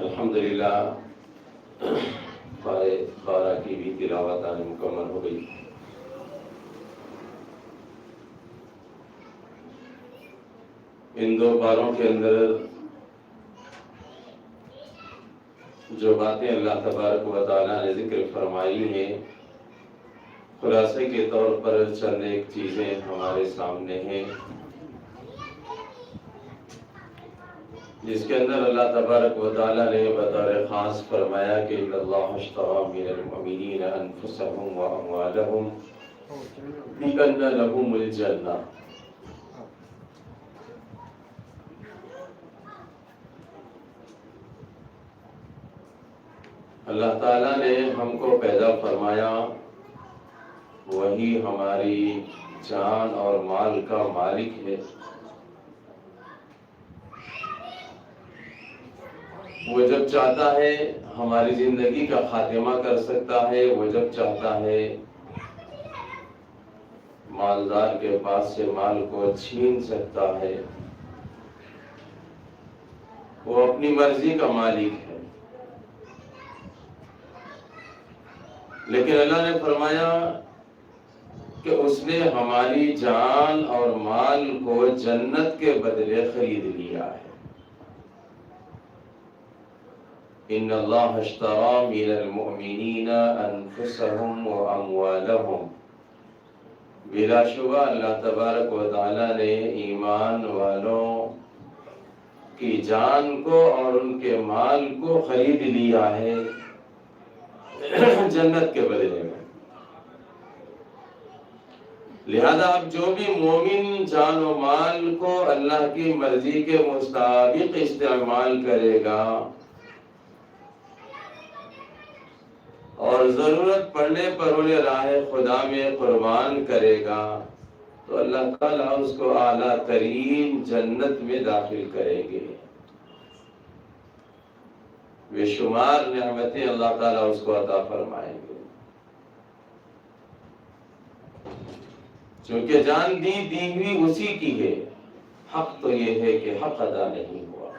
الحمدللہ بارہ کی بھی تلاوت آج مکمل ہو گئی۔ ان دو باروں کے اندر جو باتیں اللہ تبارک و تعالیٰ نے ذکر فرمائی ہیں، خلاصے کے طور پر چند ایک چیزیں ہمارے سامنے ہیں، جس کے اندر اللہ تبارک و تعالیٰ نے بطور خاص فرمایا کہ ان اللہ اشتری من المؤمنین انفسهم واموالهم بان لهم الجنہ۔ اللہ تعالیٰ نے ہم کو پیدا فرمایا، وہی ہماری جان اور مال کا مالک ہے۔ وہ جب چاہتا ہے ہماری زندگی کا خاتمہ کر سکتا ہے، وہ جب چاہتا ہے مالدار کے پاس سے مال کو چھین سکتا ہے، وہ اپنی مرضی کا مالک ہے۔ لیکن اللہ نے فرمایا کہ اس نے ہماری جان اور مال کو جنت کے بدلے خرید لیا ہے۔ ان اللہ اشتری من المؤمنین انفسهم واموالهم۔ بلا شبہ اللہ تبارک و تعالیٰ نے ایمان والوں کی جان کو اور ان کے مال کو خرید لیا ہے جنت کے بدلے میں۔ لہذا اب جو بھی مومن جان و مال کو اللہ کی مرضی کے مطابق استعمال کرے گا اور ضرورت پڑنے پر انہیں راہ خدا میں قربان کرے گا، تو اللہ تعالیٰ اس کو اعلیٰ ترین جنت میں داخل کریں گے۔ بے شمار نعمتیں اللہ تعالیٰ اس کو عطا فرمائیں گے۔ چونکہ جان دی ہوئی اسی کی ہے، حق تو یہ ہے کہ حق ادا نہیں ہوا۔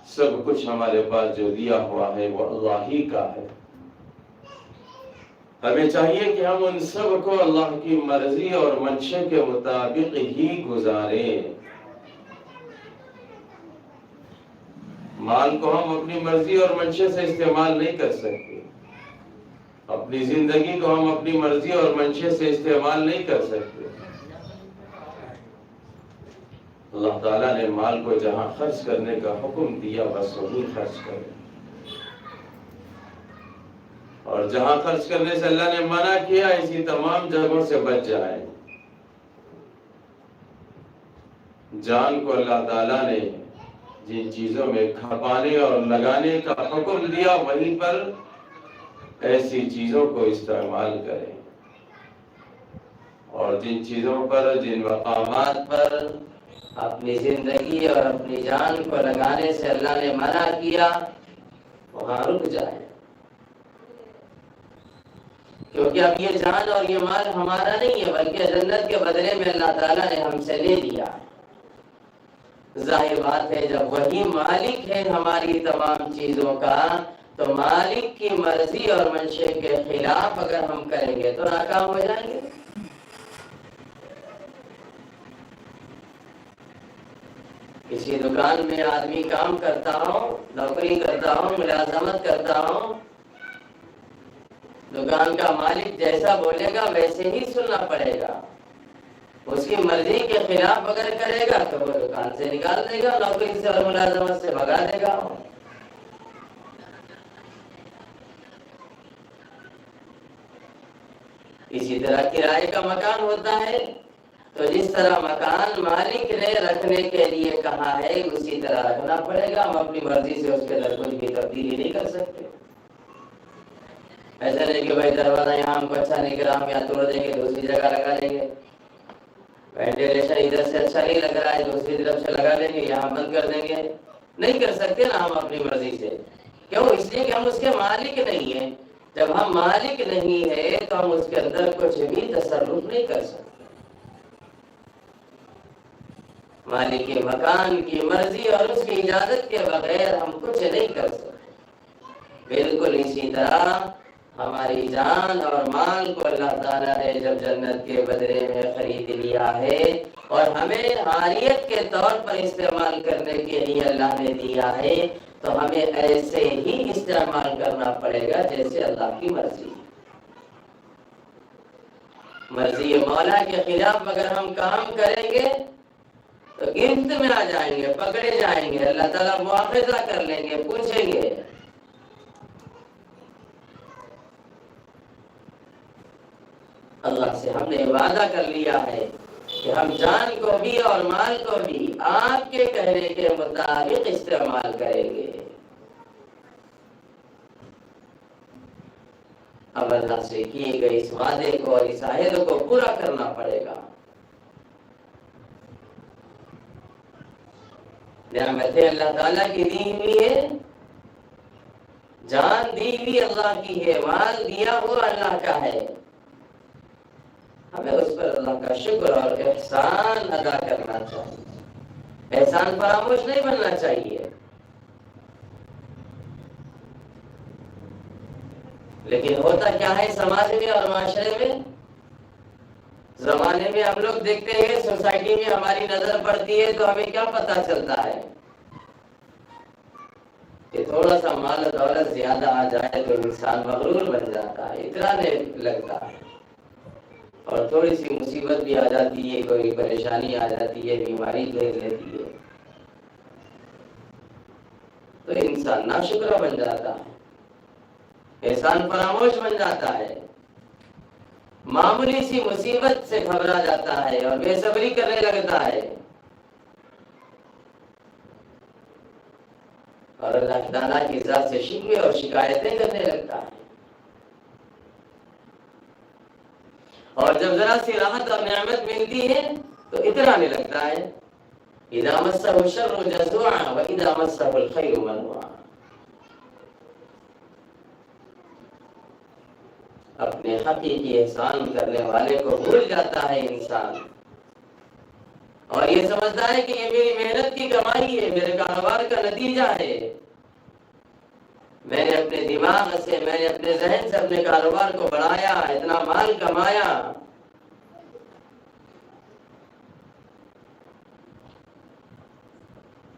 سب کچھ ہمارے پاس جو دیا ہوا ہے وہ اللہ ہی کا ہے۔ ہمیں چاہیے کہ ہم ان سب کو اللہ کی مرضی اور منشا کے مطابق ہی گزاریں۔ مال کو ہم اپنی مرضی اور منشا سے استعمال نہیں کر سکتے، اپنی زندگی کو ہم اپنی مرضی اور منشا سے استعمال نہیں کر سکتے۔ اللہ تعالیٰ نے مال کو جہاں خرچ کرنے کا حکم دیا بس وہیں خرچ کریں، اور جہاں خرچ کرنے سے اللہ نے منع کیا اسی تمام جگہوں سے بچ جائیں۔ جان کو اللہ تعالیٰ نے جن چیزوں میں کھپانے اور لگانے کا حکم دیا وہیں پر ایسی چیزوں کو استعمال کریں، اور جن چیزوں پر، جن مقامات پر اپنی زندگی اور اپنی جان کو لگانے سے اللہ نے منع کیا وہاں رک جائیں، کیونکہ اب یہ جان اور یہ مال ہمارا نہیں ہے، بلکہ جنت کے بدلے میں اللہ تعالیٰ نے ہم سے لے لیا۔ ظاہر بات ہے جب وہی مالک ہے ہماری تمام چیزوں کا، تو مالک کی مرضی اور منشا کے خلاف اگر ہم کریں گے تو ناکام ہو جائیں گے۔ کسی دکان میں آدمی کام کرتا ہوں، نوکری کرتا ہوں، ملازمت کرتا ہوں، دکان کا مالک جیسا بولے گا ویسے ہی سننا پڑے گا۔ اس کی مرضی کے خلاف اگر کرے گا تو وہ دکان سے نکال دے گا، نوکری سے اور ملازمت سے بھگا دے گا۔ اسی طرح کرائے کا مکان ہوتا ہے، تو جس طرح مکان مالک نے رکھنے کے لیے کہا ہے اسی طرح رکھنا پڑے گا۔ ہم اپنی مرضی سے اس کے اندر کچھ بھی تبدیلی نہیں کر سکتے۔ ایسا نہیں کہ بھائی دروازہ یہاں ہم کو اچھا نہیں گرا، ہم یہاں توڑ دیں گے دوسری جگہ لگا دیں گے، وینٹیلیشن ادھر سے اچھا نہیں لگ رہا ہے دوسری طرف سے لگا دیں گے، یہاں بند کر دیں گے۔ نہیں کر سکتے نا ہم اپنی مرضی سے، کیوں؟ اس لیے کہ ہم اس کے مالک نہیں ہیں۔ جب ہم مالک نہیں ہے تو ہم اس کے اندر کچھ بھی تصرف نہیں کر سکتے۔ مالک مکان کی مرضی اور اس کی اجازت کے بغیر ہم کچھ نہیں کر سکتے۔ بالکل اسی طرح ہماری جان اور مال کو اللہ تعالیٰ نے جب جنت کے بدلے میں خرید لیا ہے اور ہمیں عاریت کے طور پر استعمال کرنے کے لیے اللہ نے دیا ہے، تو ہمیں ایسے ہی استعمال کرنا پڑے گا جیسے اللہ کی مرضی۔ مرضی مولا کے خلاف اگر ہم کام کریں گے تو گرفت میں آ جائیں گے، پکڑے جائیں گے، اللہ تعالیٰ مواخذہ کر لیں گے، پوچھیں گے۔ اللہ سے ہم نے وعدہ کر لیا ہے کہ ہم جان کو بھی اور مال کو بھی آپ کے کہنے کے مطابق استعمال کریں گے۔ اب اللہ سے کیے گئے اس وعدے کو اور اس عہد کو پورا کرنا پڑے گا۔ نعمتیں اللہ تعالیٰ کی دی ہوئی ہے، جان دی ہوئی اللہ کی ہے، مال دیا ہوا اللہ کا ہے، ہمیں اس پر اللہ کا شکر اور احسان ادا کرنا چاہیے، احسان فراموش نہیں بننا چاہیے۔ لیکن ہوتا کیا ہے سماج میں اور معاشرے میں، زمانے میں ہم لوگ دیکھتے ہیں، سوسائٹی میں ہماری نظر پڑتی ہے تو ہمیں کیا پتا چلتا ہے کہ تھوڑا سا مال و دولت زیادہ آ جائے تو انسان مغرور بن جاتا ہے، اترانے لگتا ہے، اور تھوڑی سی مصیبت بھی آ جاتی ہے، کوئی پریشانی آ جاتی ہے، بیماری گھیر لیتی ہے تو انسان ناشکرا بن جاتا ہے، احسان فراموش بن جاتا ہے، معمولی سی مصیبت سے گھبرا جاتا ہے اور بے صبری کرنے لگتا ہے، اور اللہ تعالیٰ کی ذات سے شکوے اور شکایتیں کرنے لگتا ہے، اور جب ذرا سی راحت اور نعمت ملتی ہے تو اترانے لگتا ہے۔ اذا مسه الشر جزوعا واذا مسه الخير منوعا۔ اپنے حقیقی احسان کرنے والے کو بھول جاتا ہے انسان، اور یہ سمجھتا ہے کہ یہ میری محنت کی کمائی ہے، میرے کاروبار کا نتیجہ ہے، میں نے اپنے دماغ سے، میں نے اپنے ذہن سے اپنے کاروبار کو بڑھایا، اتنا مال کمایا۔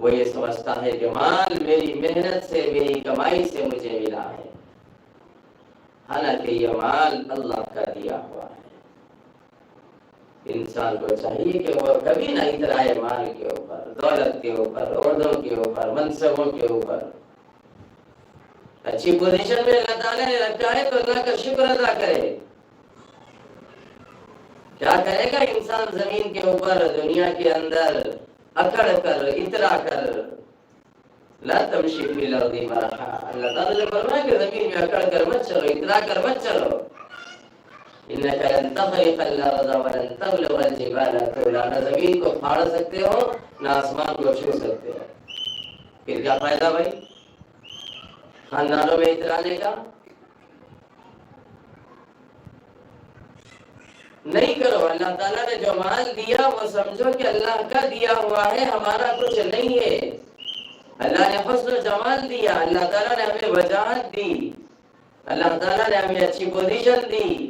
وہ یہ سمجھتا ہے کہ مال میری محنت سے، میری کمائی سے مجھے ملا ہے، حالانکہ یہ مال اللہ کا دیا ہوا ہے۔ انسان کو چاہیے کہ وہ کبھی نہ اترائے مال کے اوپر، دولت کے اوپر، عہدوں کے اوپر، منصبوں کے اوپر۔ اچھی پوزیشن میں اللہ تعالیٰ نے رکھا ہے تو اللہ کا شکر ادا کرے۔ کیا کرے گا انسان زمین کے اوپر، دنیا کے اندر اکڑ کر، اترا کر؟ لا تمشی فی الارض مرحا، اللہ تعالیٰ نے فرمایا کہ زمین میں اکڑ کر مت چلو، اترا کر مت چلو۔ انک لن تخرق الارض ولن تبلغ الجبال طولا، نہ زمین کو پھاڑ سکتے ہو نہ آسمان کو چھو سکتے ہو، پھر کیا فائدہ بھائی خاندانوں میں اترانے کا؟ نہیں کرو۔ اللہ تعالیٰ نے جو مال دیا وہ سمجھو کہ اللہ کا دیا ہوا ہے، ہمارا کچھ نہیں ہے۔ اللہ نے حسن و جمال دیا، اللہ تعالیٰ نے ہمیں وجاہت دی، اللہ تعالیٰ نے ہمیں اچھی پوزیشن دی،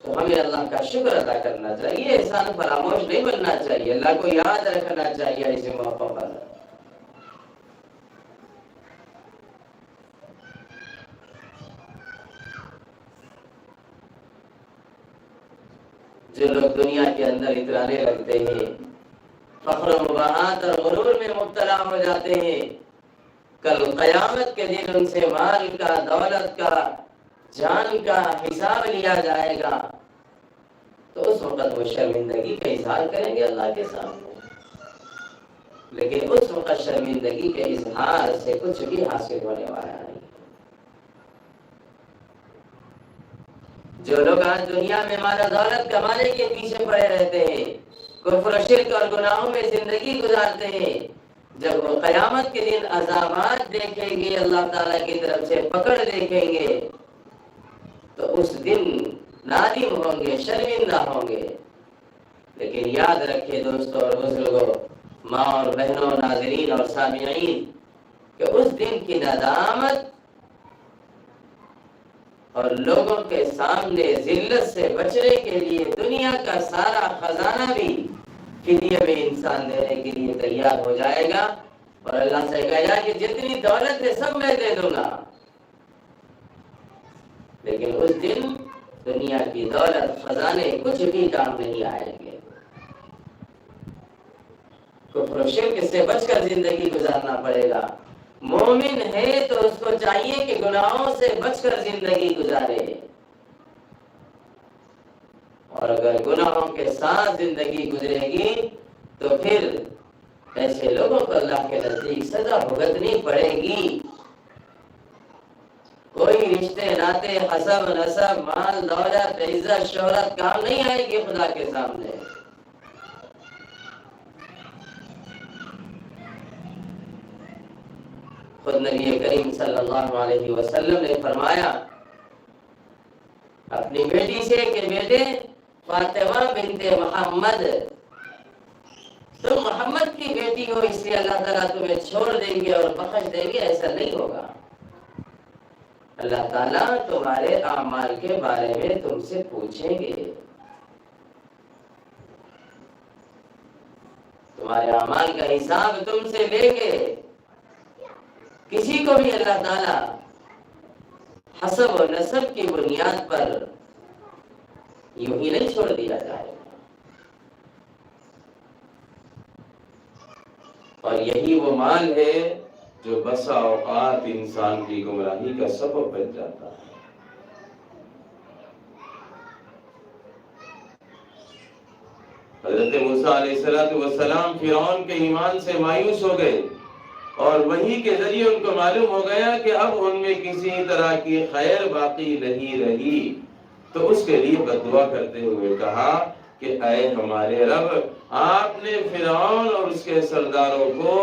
تو ہمیں اللہ کا شکر ادا کرنا چاہیے، احسان فراموش نہیں بننا چاہیے، اللہ کو یاد رکھنا چاہیے اس موقع پر۔ جو لوگ دنیا کے اندر اترانے لگتے ہیں، فخر و مباحات اور غرور میں مبتلا ہو جاتے ہیں، کل قیامت کے دن ان سے مال کا، دولت کا، جان کا حساب لیا جائے گا، تو اس وقت وہ شرمندگی کا اظہار کریں گے اللہ کے سامنے، لیکن اس وقت شرمندگی کے اظہار سے کچھ بھی حاصل ہونے والا نہیں۔ جو لوگ آج دنیا میں مال و دولت کمانے کے پیچھے پڑے رہتے ہیں، کفر و شرک اور گناہوں میں زندگی گزارتے ہیں، جب وہ قیامت کے دن عذابات دیکھیں گے، اللہ تعالیٰ کی طرف سے پکڑ دیکھیں گے، تو اس دن نادم ہوں گے، شرمندہ ہوں گے لیکن یاد رکھے دوستوں اور بزرگوں، ماں اور بہنوں، ناظرین اور سامعین، کہ اس دن کی ندامت اور لوگوں کے سامنے ذلت سے بچنے کے لیے دنیا کا سارا خزانہ بھی فدیے میں انسان دینے کے لیے تیار ہو جائے گا، اور اللہ سے کہے گا کہ جتنی دولت ہے سب میں دے دوں گا، لیکن اس دن دنیا کی دولت، خزانے کچھ بھی کام نہیں آئیں گے۔ کفر و شرک سے بچ کر زندگی گزارنا پڑے گا۔ مومن ہے تو اس کو چاہیے کہ گناہوں سے بچ کر زندگی گزارے، اور اگر گناہوں کے ساتھ زندگی گزرے گی تو پھر ایسے لوگوں کو اللہ کے نزدیک سزا بھگتنی پڑے گی۔ کوئی رشتے ناتے، حسب نسب، مال دولت، عزت شہرت کام نہیں آئے گی خدا کے سامنے۔ خود نبی کریم صلی اللہ علیہ وسلم نے فرمایا اپنی بیٹی سے کہ بیٹے، فاطمہ بنت محمد، تم محمد کی بیٹی ہو، اس لیے اللہ تعالیٰ تمہیں چھوڑ دیں گے اور بخش دیں گے، ایسا نہیں ہوگا۔ اللہ تعالیٰ تمہارے اعمال کے بارے میں تم سے پوچھیں گے، تمہارے اعمال کا حساب تم سے لیں گے۔ کسی کو بھی اللہ تعالیٰ حسب و نسب کی بنیاد پر یوں ہی نہیں چھوڑ دیا جائے گا، اور یہی وہ مال ہے جو بسا اوقات انسان کی گمراہی کا سبب بن جاتا ہے۔ حضرت موسیٰ علیہ السلام فرعون کے ایمان سے مایوس ہو گئے، اور وحی کے ذریعے ان کو معلوم ہو گیا کہ اب ان میں کسی طرح کی خیر باقی نہیں رہی، تو اس کے لیے بد دعا کرتے ہوئے کہا کہ اے ہمارے رب، آپ نے فرعون اور اس کے سرداروں کو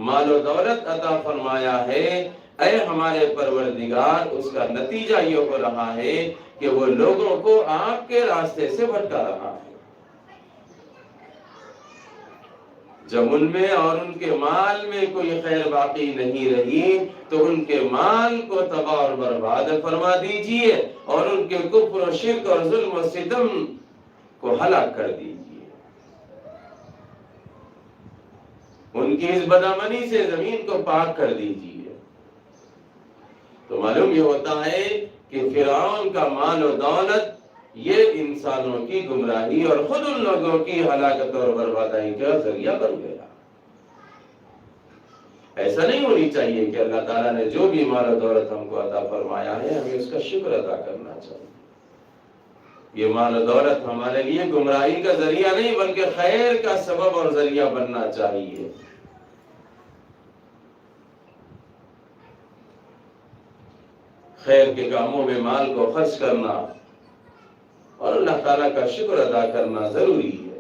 مال و دولت عطا فرمایا ہے، اے ہمارے پروردگار، اس کا نتیجہ یہ ہو رہا ہے کہ وہ لوگوں کو آپ کے راستے سے بھٹکا رہا ہے۔ جب ان میں اور ان کے مال میں کوئی خیر باقی نہیں رہی تو ان کے مال کو تباہ اور برباد فرما دیجئے، اور ان کے کفر و شرک اور ظلم و ستم کو ہلاک کر دیجئے۔ ان کی اس بدامنی سے زمین کو پاک کر دیجئے۔ تو معلوم یہ ہوتا ہے کہ فرعون کا مال و دولت یہ انسانوں کی گمراہی اور خود ان لوگوں کی ہلاکت اور بربادی کا ذریعہ بن گیا۔ ایسا نہیں ہونی چاہیے کہ اللہ تعالیٰ نے جو بھی مال و دولت ہم کو عطا فرمایا ہے ہمیں اس کا شکر ادا کرنا چاہیے۔ یہ مال و دولت ہمارے لیے گمراہی کا ذریعہ نہیں بلکہ خیر کا سبب اور ذریعہ بننا چاہیے۔ خیر کے کاموں میں مال کو خرچ کرنا اور اللہ تعالیٰ کا شکر ادا کرنا ضروری ہے۔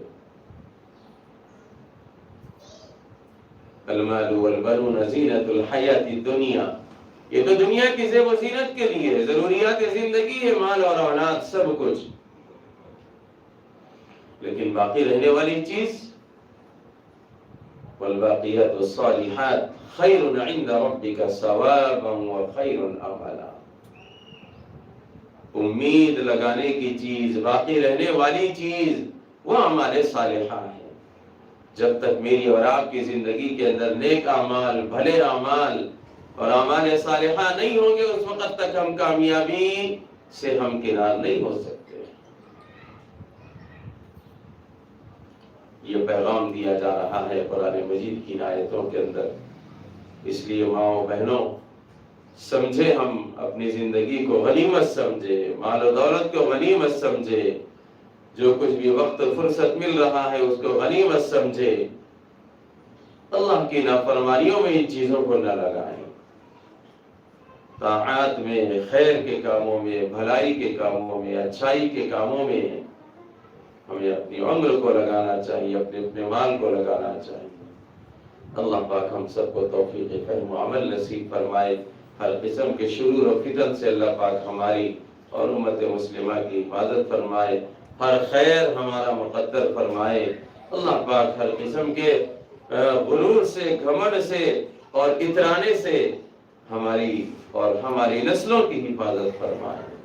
المال والبنون زینت الحیات الدنیا، یہ تو دنیا کی زیب و زینت کے لیے ہے، ضروریات زندگی ہے مال اور اولاد سب کچھ، لیکن باقی رہنے والی چیز والباقیات الصالحات خیر عند ربک ثوابا وخیر املا، امید لگانے کی چیز، باقی رہنے والی چیز وہ اعمال صالحہ ہیں۔ جب تک میری اور آپ کی زندگی کے اندر نیک اعمال، بھلے اعمال اور اعمال صالحہ نہیں ہوں گے، اس وقت تک ہم کامیابی سے ہم کنار نہیں ہو سکتے۔ یہ پیغام دیا جا رہا ہے قرآن مجید کی آیتوں کے اندر، اس لیے ماؤں بہنوں سمجھے، ہم اپنی زندگی کو غنیمت سمجھے، مال و دولت کو غنیمت سمجھے، جو کچھ بھی وقت فرصت مل رہا ہے اس کو غنیمت سمجھے، اللہ کی نافرمانیوں میں ان چیزوں کو نہ لگائیں، طاعات میں، خیر کے کاموں میں، بھلائی کے کاموں میں، اچھائی کے کاموں میں ہمیں اپنی عمر کو لگانا چاہیے، اپنے مال کو لگانا چاہیے۔ اللہ پاک ہم سب کو توفیق فہم و عمل نصیب فرمائے، ہر قسم کے شرور و فتن سے اللہ پاک ہماری اور امت مسلمہ کی حفاظت فرمائے۔ ہر خیر ہمارا مقدر فرمائے۔ اللہ پاک ہر قسم کے غرور سے، گھمنڈ سے اور اترانے سے ہماری اور ہماری نسلوں کی حفاظت فرمائے۔